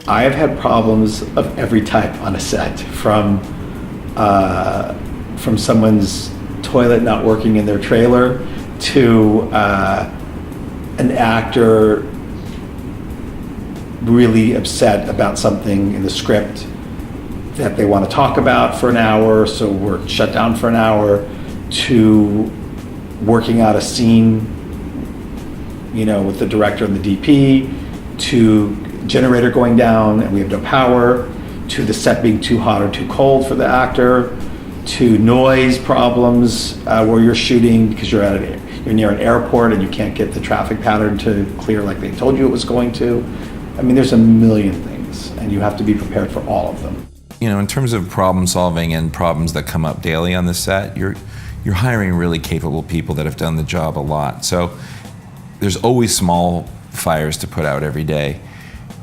I have had problems of every type on a set, from someone's toilet not working in their trailer to an actor really upset about something in the script that they want to talk about for an hour, so we're shut down for an hour, to working out a scene, with the director and the DP, to generator going down and we have no power, to the set being too hot or too cold for the actor, to noise problems where you're shooting because you're near an airport and you can't get the traffic pattern to clear like they told you it was going to. I mean, there's a million things, and you have to be prepared for all of them. In terms of problem solving and problems that come up daily on the set, you're hiring really capable people that have done the job a lot. So there's always small fires to put out every day.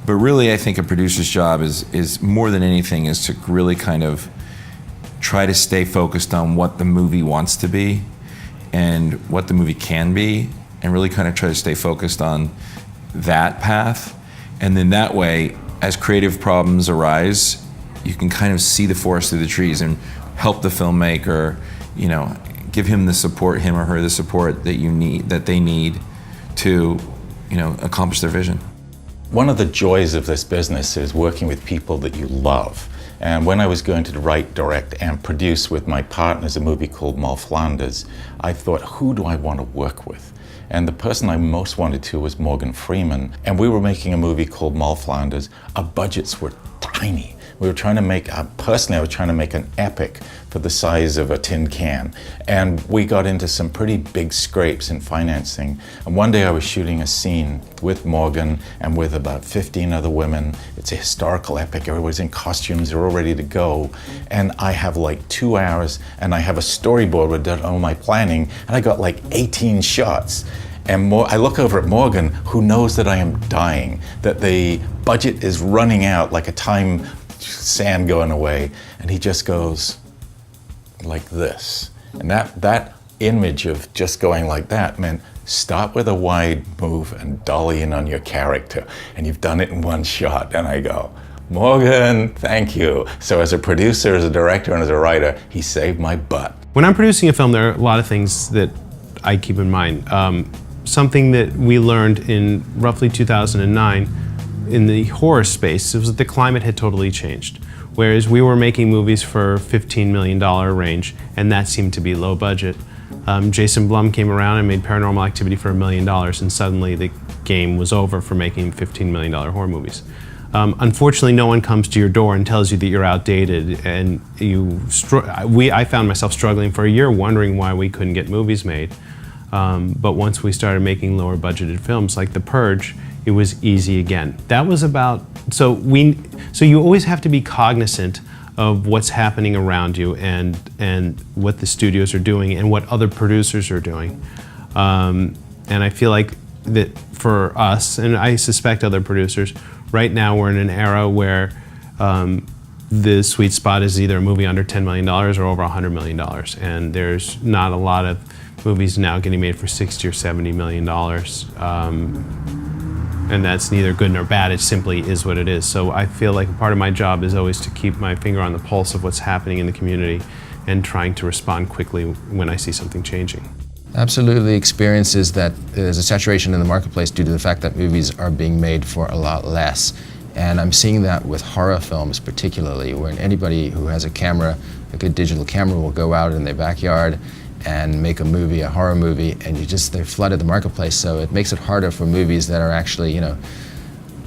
But really, I think a producer's job is more than anything is to really kind of try to stay focused on what the movie wants to be and what the movie can be, and really kind of try to stay focused on that path. And then that way, as creative problems arise, you can kind of see the forest through the trees and help the filmmaker, give him or her the support that they need to, accomplish their vision. One of the joys of this business is working with people that you love. And when I was going to write, direct, and produce with my partners a movie called Moll Flanders, I thought, who do I want to work with? And the person I most wanted to was Morgan Freeman. And we were making a movie called Moll Flanders. Our budgets were tiny. We were trying to make, personally, I was trying to make an epic for the size of a tin can. And we got into some pretty big scrapes in financing. And one day I was shooting a scene with Morgan and with about 15 other women. It's a historical epic. Everybody's in costumes. They're all ready to go. And I have like 2 hours, and I have a storyboard with all my planning, and I got like 18 shots. And I look over at Morgan, who knows that I am dying, that the budget is running out like a time sand going away, and he just goes like this. And that image of just going like that meant start with a wide move and dolly in on your character, and you've done it in one shot. And I go, Morgan, thank you. So as a producer, as a director, and as a writer, he saved my butt. When I'm producing a film, there are a lot of things that I keep in mind. Something that we learned in roughly 2009 in the horror space was that the climate had totally changed. Whereas we were making movies for $15 million range, and that seemed to be low budget. Jason Blum came around and made Paranormal Activity for $1 million, and suddenly the game was over for making $15 million horror movies. Unfortunately, no one comes to your door and tells you that you're outdated, and I found myself struggling for a year wondering why we couldn't get movies made. But once we started making lower budgeted films like The Purge, it was easy again. That was about, so you always have to be cognizant of what's happening around you and what the studios are doing and what other producers are doing. And I feel like that for us, and I suspect other producers, right now we're in an era where the sweet spot is either a movie under $10 million or over $100 million. And there's not a lot of movies now getting made for $60 or $70 million. And that's neither good nor bad, it simply is what it is. So I feel like part of my job is always to keep my finger on the pulse of what's happening in the community and trying to respond quickly when I see something changing. Absolutely experiences that there's a saturation in the marketplace due to the fact that movies are being made for a lot less. And I'm seeing that with horror films particularly, where anybody who has a camera, a good digital camera, will go out in their backyard and make a movie, a horror movie, and they've flooded the marketplace, so it makes it harder for movies that are actually,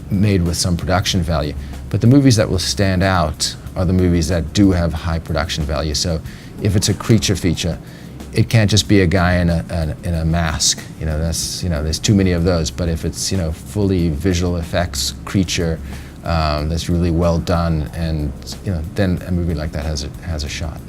made with some production value. But the movies that will stand out are the movies that do have high production value. So if it's a creature feature, it can't just be a guy in a mask. There's too many of those. But if it's fully visual effects creature that's really well done, and then a movie like that has a shot.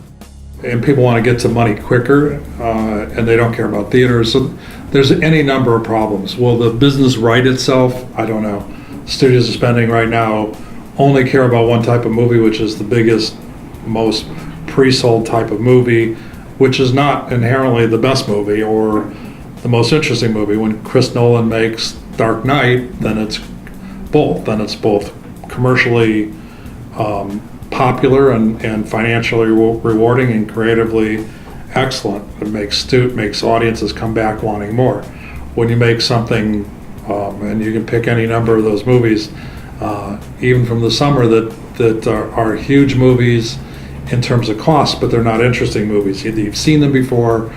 And people want to get to money quicker, and they don't care about theaters. So there's any number of problems. Will the business right itself? I don't know. Studios are spending right now only care about one type of movie, which is the biggest, most pre-sold type of movie, which is not inherently the best movie or the most interesting movie. When Chris Nolan makes Dark Knight, then it's both. Then it's both commercially popular and financially rewarding and creatively excellent. It makes audiences come back wanting more. When you make something, and you can pick any number of those movies, even from the summer, that are huge movies in terms of cost, but they're not interesting movies. Either you've seen them before,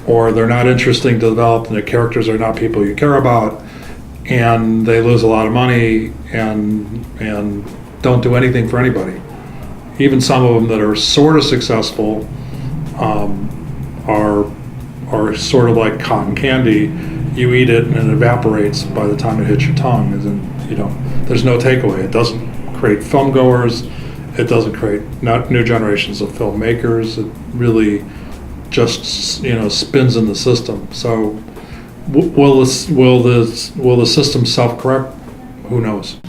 or they're not interesting to develop, and the characters are not people you care about, and they lose a lot of money and don't do anything for anybody. Even some of them that are sort of successful are sort of like cotton candy. You eat it and it evaporates by the time it hits your tongue, and then there's no takeaway. It doesn't create film goers. It doesn't create new generations of filmmakers. It really just spins in the system. So will the system self-correct? Who knows?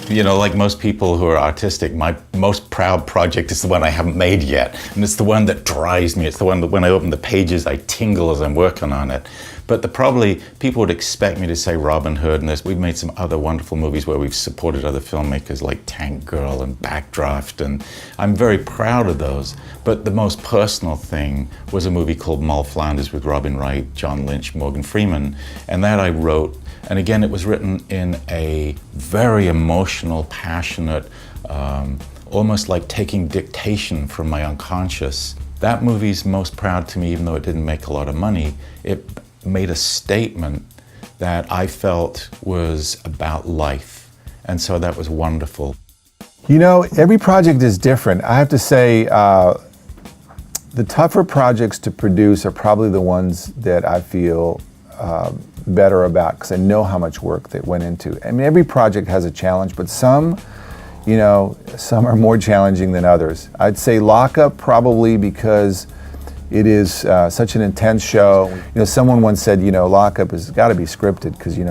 Like most people who are artistic, my most proud project is the one I haven't made yet. And it's the one that drives me. It's the one that when I open the pages, I tingle as I'm working on it. But probably people would expect me to say Robin Hood and this. We've made some other wonderful movies where we've supported other filmmakers like Tank Girl and Backdraft, and I'm very proud of those. But the most personal thing was a movie called Moll Flanders with Robin Wright, John Lynch, Morgan Freeman, and that I wrote. And again, it was written in a very emotional, passionate, almost like taking dictation from my unconscious. That movie's most proud to me, even though it didn't make a lot of money. It made a statement that I felt was about life. And so that was wonderful. Every project is different. I have to say, the tougher projects to produce are probably the ones that I feel better about, because I know how much work that went into. I mean, every project has a challenge, but some are more challenging than others. I'd say Lockup probably because it is such an intense show. Someone once said, Lockup has got to be scripted because, you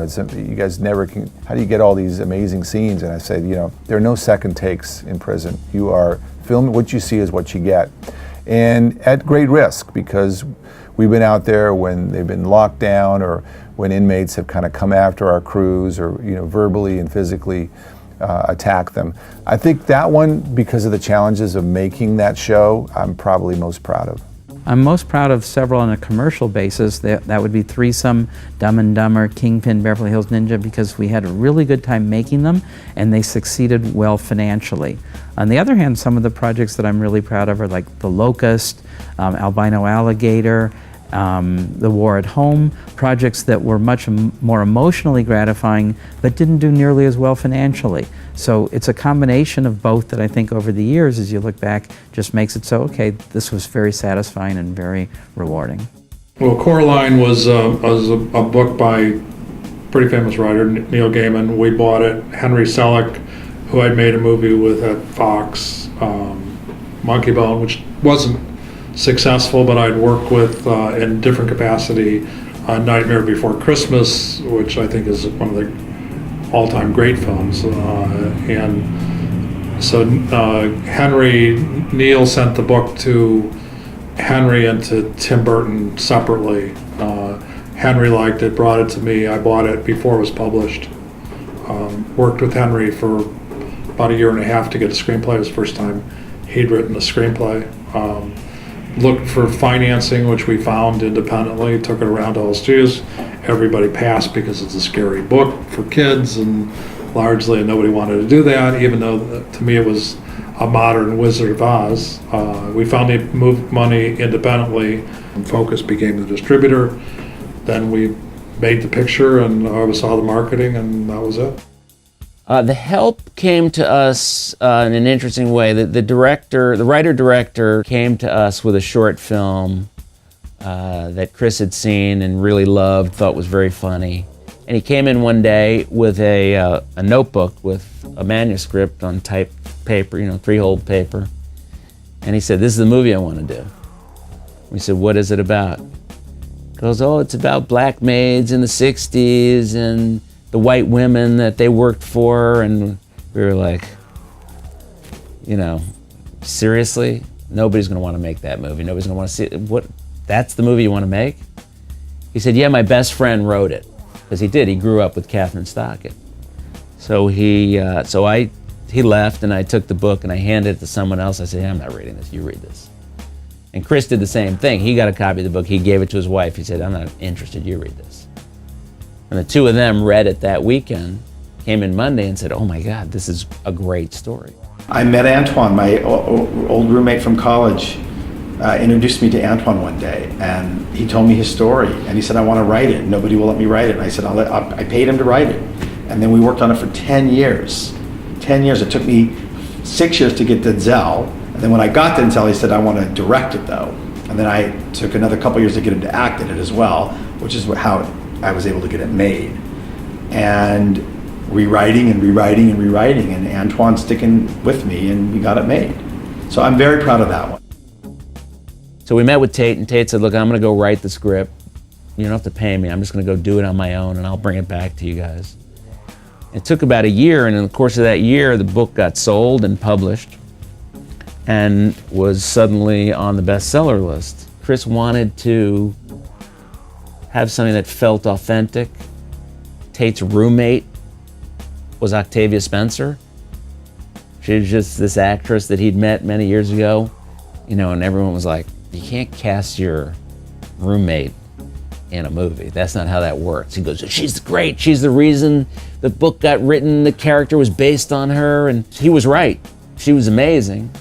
guys never can, how do you get all these amazing scenes? And I said, there are no second takes in prison. You are filming, what you see is what you get. And at great risk, because we've been out there when they've been locked down, or when inmates have kind of come after our crews, or verbally and physically attack them. I think that one, because of the challenges of making that show, I'm probably most proud of. I'm most proud of several on a commercial basis. That would be Threesome, Dumb and Dumber, Kingpin, Beverly Hills Ninja, because we had a really good time making them and they succeeded well financially. On the other hand, some of the projects that I'm really proud of are like The Locust, Albino Alligator, The War at Home, projects that were much more emotionally gratifying but didn't do nearly as well financially. So it's a combination of both that I think over the years, as you look back, just makes it so, okay, this was very satisfying and very rewarding. Well, Coraline was a book by a pretty famous writer, Neil Gaiman. We bought it. Henry Selick, who I'd made a movie with at Fox, Monkey Bone, which wasn't successful, but I'd worked with in different capacity on Nightmare Before Christmas, which I think is one of the all-time great films. And so Neil sent the book to Henry and to Tim Burton separately. Henry liked it, brought it to me. I bought it before it was published. Worked with Henry for about a year and a half to get a screenplay. It was the first time he'd written a screenplay. Looked for financing, which we found independently, took it around to all studios. Everybody passed because it's a scary book for kids, and largely nobody wanted to do that, even though to me it was a modern Wizard of Oz. We finally moved money independently, and Focus became the distributor. Then we made the picture and oversaw the marketing, and that was it. The help came to us in an interesting way. The writer-director came to us with a short film that Chris had seen and really loved, thought was very funny. And he came in one day with a notebook with a manuscript on typed paper, 3-hole paper. And he said, "This is the movie I want to do." We said, "What is it about?" He goes, "Oh, it's about black maids in the 60s and the white women that they worked for." And we were like, seriously? Nobody's going to want to make that movie. Nobody's going to want to see it. What? That's the movie you want to make? He said, "Yeah, my best friend wrote it." because he did. He grew up with Catherine Stockett. So he left, and I took the book and I handed it to someone else. I said, hey, I'm not reading this. You read this. And Chris did the same thing. He got a copy of the book. He gave it to his wife. He said, I'm not interested. You read this. And the two of them read it that weekend, came in Monday and said, oh my God, this is a great story. I met Antoine, my old roommate from college, introduced me to Antoine one day, and he told me his story, and he said, I want to write it. Nobody will let me write it. And I said, I paid him to write it. And then we worked on it for 10 years. 10 years. It took me 6 years to get Denzel. And then when I got Denzel, he said, I want to direct it though. And then I took another couple years to get him to act in it as well, which is how I was able to get it made. And rewriting and rewriting and rewriting, and Antoine sticking with me, and we got it made. So I'm very proud of that one. So we met with Tate, and Tate said, look, I'm going to go write the script. You don't have to pay me. I'm just going to go do it on my own, and I'll bring it back to you guys. It took about a year, and in the course of that year, the book got sold and published and was suddenly on the bestseller list. Chris wanted to have something that felt authentic. Tate's roommate was Octavia Spencer. She was just this actress that he'd met many years ago, and everyone was like, you can't cast your roommate in a movie. That's not how that works. He goes, she's great. She's the reason the book got written. The character was based on her, and he was right. She was amazing.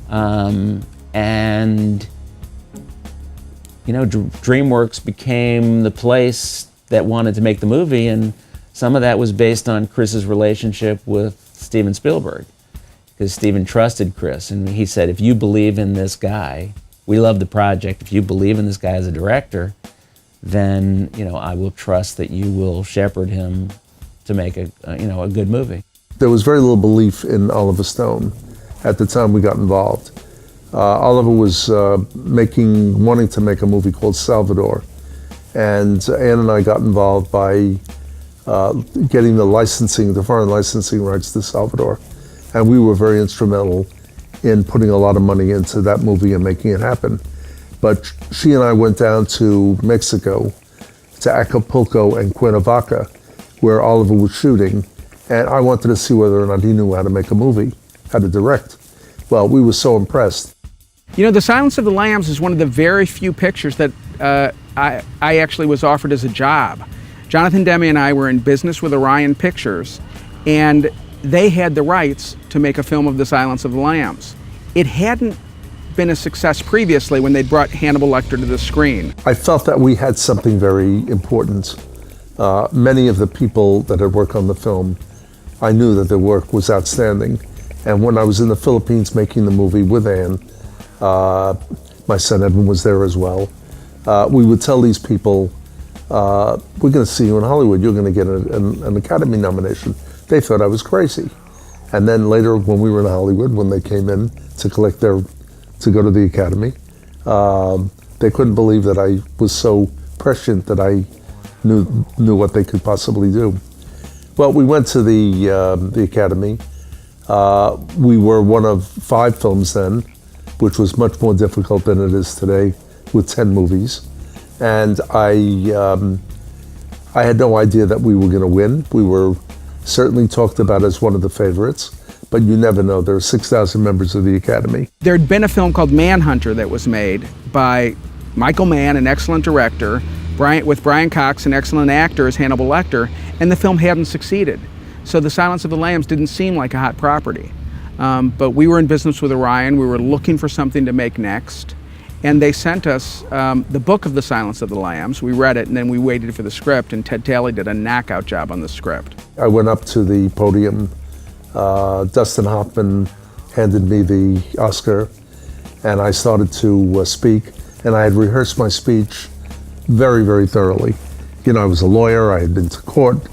DreamWorks became the place that wanted to make the movie, and some of that was based on Chris's relationship with Steven Spielberg, because Steven trusted Chris, and he said, if you believe in this guy, we love the project, if you believe in this guy as a director, then I will trust that you will shepherd him to make a good movie. There was very little belief in Oliver Stone at the time we got involved. Oliver was wanting to make a movie called Salvador, and Ann and I got involved by getting the foreign licensing rights to Salvador, and we were very instrumental in putting a lot of money into that movie and making it happen. But she and I went down to Mexico, to Acapulco and Cuernavaca, where Oliver was shooting, and I wanted to see whether or not he knew how to make a movie, how to direct. Well, we were so impressed. The Silence of the Lambs is one of the very few pictures that I actually was offered as a job. Jonathan Demme and I were in business with Orion Pictures, and they had the rights to make a film of The Silence of the Lambs. It hadn't been a success previously when they'd brought Hannibal Lecter to the screen. I felt that we had something very important. Many of the people that had worked on the film, I knew that their work was outstanding. And when I was in the Philippines making the movie with Ann, my son Evan was there as well, we would tell these people, we're going to see you in Hollywood, you're going to get an Academy nomination. They thought I was crazy. And then later when we were in Hollywood, when they came in to to go to the Academy, they couldn't believe that I was so prescient that I knew what they could possibly do. Well, we went to the Academy. We were one of 5 films then, which was much more difficult than it is today, with 10 movies. And I had no idea that we were going to win. We were certainly talked about as one of the favorites, but you never know. There are 6,000 members of the Academy. There'd been a film called Manhunter that was made by Michael Mann, an excellent director, with Brian Cox, an excellent actor as Hannibal Lecter, and the film hadn't succeeded. So The Silence of the Lambs didn't seem like a hot property. But we were in business with Orion. We were looking for something to make next. And they sent us the book of The Silence of the Lambs. We read it, and then we waited for the script, and Ted Talley did a knockout job on the script. I went up to the podium. Dustin Hoffman handed me the Oscar, and I started to speak. And I had rehearsed my speech very, very thoroughly. I was a lawyer. I had been to court.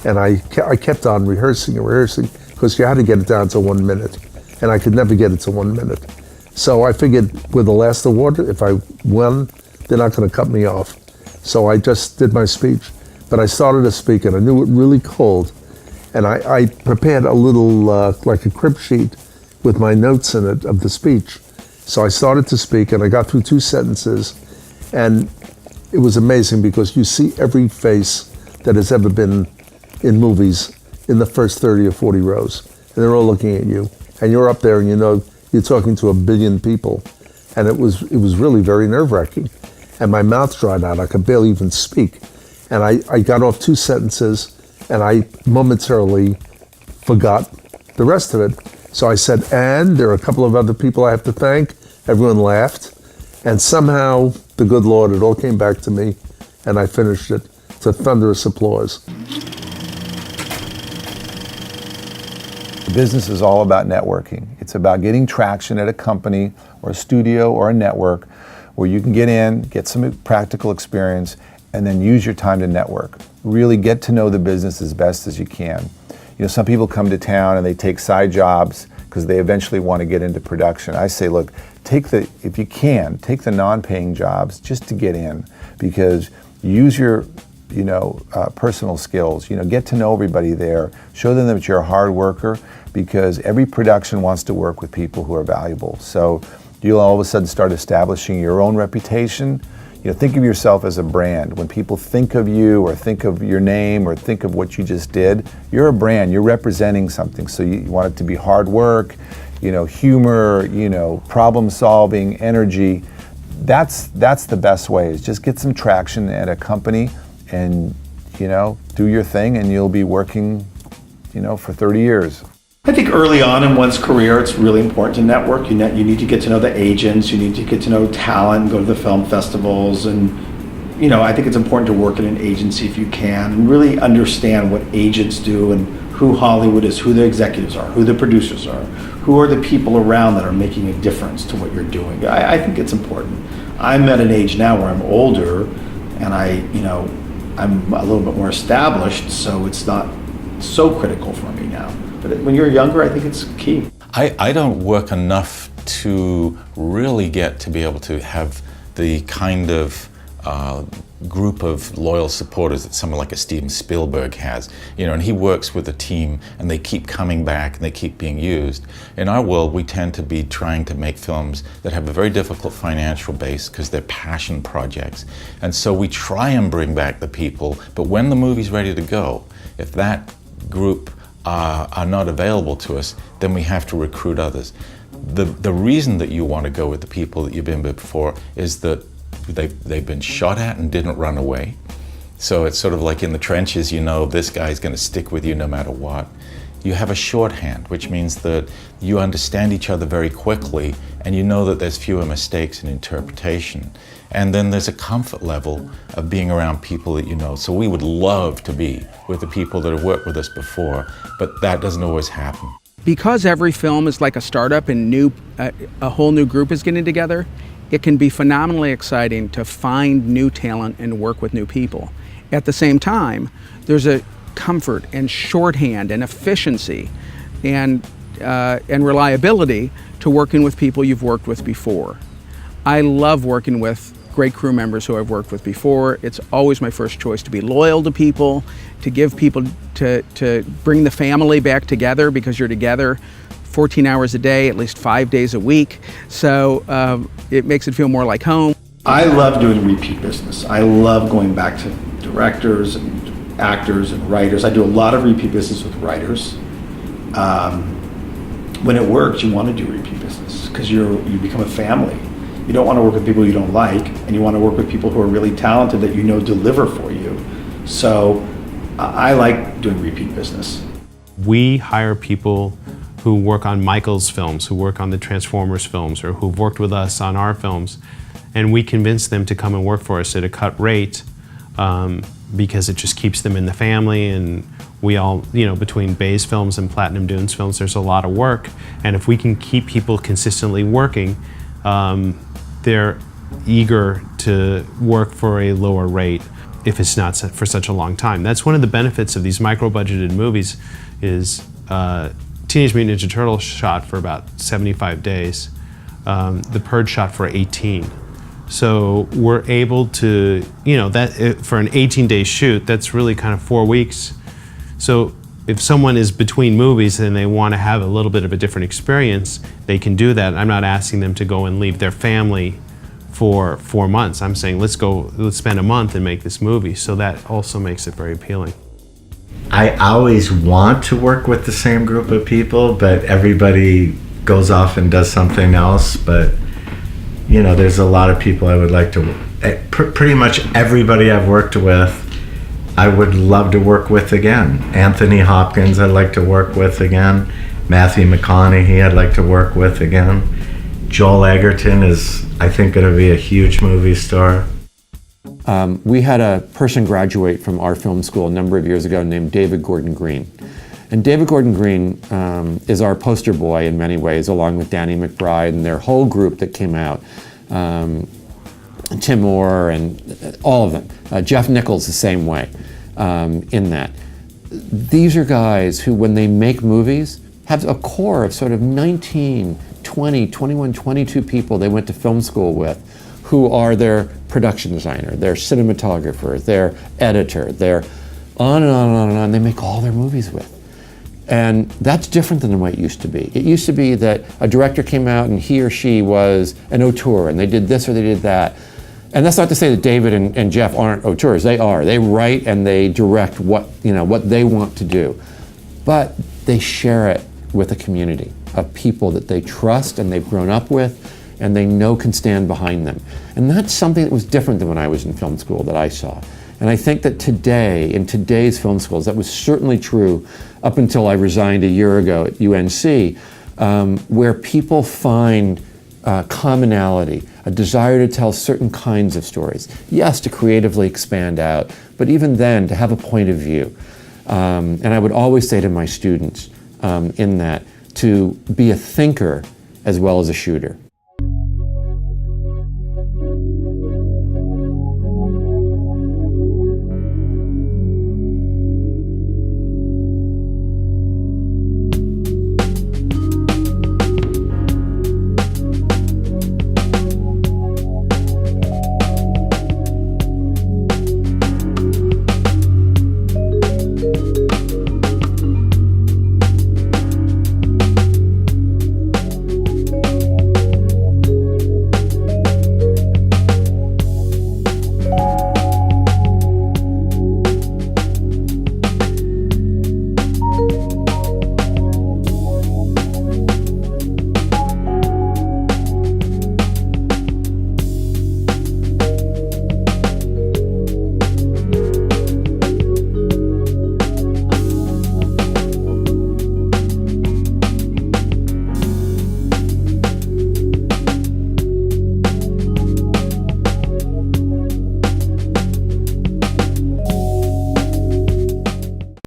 And I kept on rehearsing and rehearsing, because you had to get it down to 1 minute. And I could never get it to 1 minute. So I figured with the last award, if I won, they're not going to cut me off. So I just did my speech. But I started to speak, and I knew it really cold. And I prepared a little, like a crib sheet with my notes in it of the speech. So I started to speak, and I got through 2 sentences. And it was amazing, because you see every face that has ever been in movies in the first 30 or 40 rows. And they're all looking at you. And you're up there and you know you're talking to 1 billion people. And it was really very nerve-wracking. And my mouth dried out. I could barely even speak. And I got off 2 sentences and I momentarily forgot the rest of it. So I said, and there are a couple of other people I have to thank. Everyone laughed. And somehow, the good Lord, it all came back to me and I finished it to thunderous applause. The business is all about networking. It's about getting traction at a company or a studio or a network where you can get in, get some practical experience, and then use your time to network. Really get to know the business as best as you can. You know, some people come to town and they take side jobs because they eventually want to get into production. I say, look, if you can, take the non-paying jobs just to get in, because use your personal skills, get to know everybody there, show them that you're a hard worker, because every production wants to work with people who are valuable. So you'll all of a sudden start establishing your own reputation. Think of yourself as a brand. When people think of you or think of your name or think of what you just did, you're a brand, you're representing something. So you want it to be hard work, humor, problem solving, energy. That's the best way, is just get some traction at a company and, do your thing, and you'll be working, for 30 years. I think early on in one's career, it's really important to network. You need to get to know the agents, you need to get to know talent, go to the film festivals, and I think it's important to work in an agency if you can, and really understand what agents do and who Hollywood is, who the executives are, who the producers are, who are the people around that are making a difference to what you're doing. I think it's important. I'm at an age now where I'm older, and I'm a little bit more established, so it's not so critical for me now. But when you're younger, I think it's key. I don't work enough to really get to be able to have the kind of group of loyal supporters that someone like a Steven Spielberg has. And he works with a team and they keep coming back and they keep being used. In our world, we tend to be trying to make films that have a very difficult financial base because they're passion projects. And so we try and bring back the people, but when the movie's ready to go, if that group are not available to us, then we have to recruit others. The reason that you want to go with the people that you've been with before is that they've been shot at and didn't run away. So it's sort of like in the trenches, this guy's going to stick with you no matter what. You have a shorthand, which means that you understand each other very quickly and you know that there's fewer mistakes in interpretation. And then there's a comfort level of being around people that you know. So we would love to be with the people that have worked with us before, but that doesn't always happen. Because every film is like a startup and a whole new group is getting together, it can be phenomenally exciting to find new talent and work with new people. At the same time, there's a comfort and shorthand and efficiency and reliability to working with people you've worked with before. I love working with great crew members who I've worked with before. It's always my first choice to be loyal to people, to give people, to bring the family back together, because you're together 14 hours a day, at least 5 days a week. So it makes it feel more like home. I love doing repeat business. I love going back to directors and actors and writers. I do a lot of repeat business with writers. When it works, you want to do repeat business because you become a family. You don't want to work with people you don't like, and you want to work with people who are really talented that deliver for you. So I like doing repeat business. We hire people who work on Michael's films, who work on the Transformers films, or who've worked with us on our films, and we convince them to come and work for us at a cut rate because it just keeps them in the family. And we all, between Bay's films and Platinum Dunes films, there's a lot of work, and if we can keep people consistently working, they're eager to work for a lower rate if it's not for such a long time. That's one of the benefits of these micro-budgeted movies is Teenage Mutant Ninja Turtles shot for about 75 days. The Purge shot for 18. So we're able to, for an 18-day shoot, that's really kind of 4 weeks. So if someone is between movies and they want to have a little bit of a different experience, they can do that. I'm not asking them to go and leave their family for 4 months. I'm saying, let's spend a month and make this movie. So that also makes it very appealing. I always want to work with the same group of people, but everybody goes off and does something else. But, you know, there's a lot of people I would like to, pretty much everybody I've worked with, I would love to work with again. Anthony Hopkins I'd like to work with again. Matthew McConaughey I'd like to work with again. Joel Egerton is, I think, going to be a huge movie star. We had a person graduate from our film school a number of years ago named David Gordon Green. And David Gordon Green is our poster boy in many ways, along with Danny McBride and their whole group that came out. Tim Moore and all of them. Jeff Nichols the same way in that. These are guys who, when they make movies, have a core of sort of 19, 20, 21, 22 people they went to film school with, who are their production designer, their cinematographer, their editor, their on and on and on and on. They make all their movies with. And that's different than the way it used to be. It used to be that a director came out and he or she was an auteur and they did this or they did that. And that's not to say that David and Jeff aren't auteurs. They are. They write and they direct what they want to do. But they share it with a community of people that they trust and they've grown up with and they know can stand behind them. And that's something that was different than when I was in film school that I saw. And I think that today, in today's film schools, that was certainly true up until I resigned a year ago at UNC, where people find commonality, a desire to tell certain kinds of stories. Yes, to creatively expand out, but even then, to have a point of view. And I would always say to my students in that, to be a thinker as well as a shooter.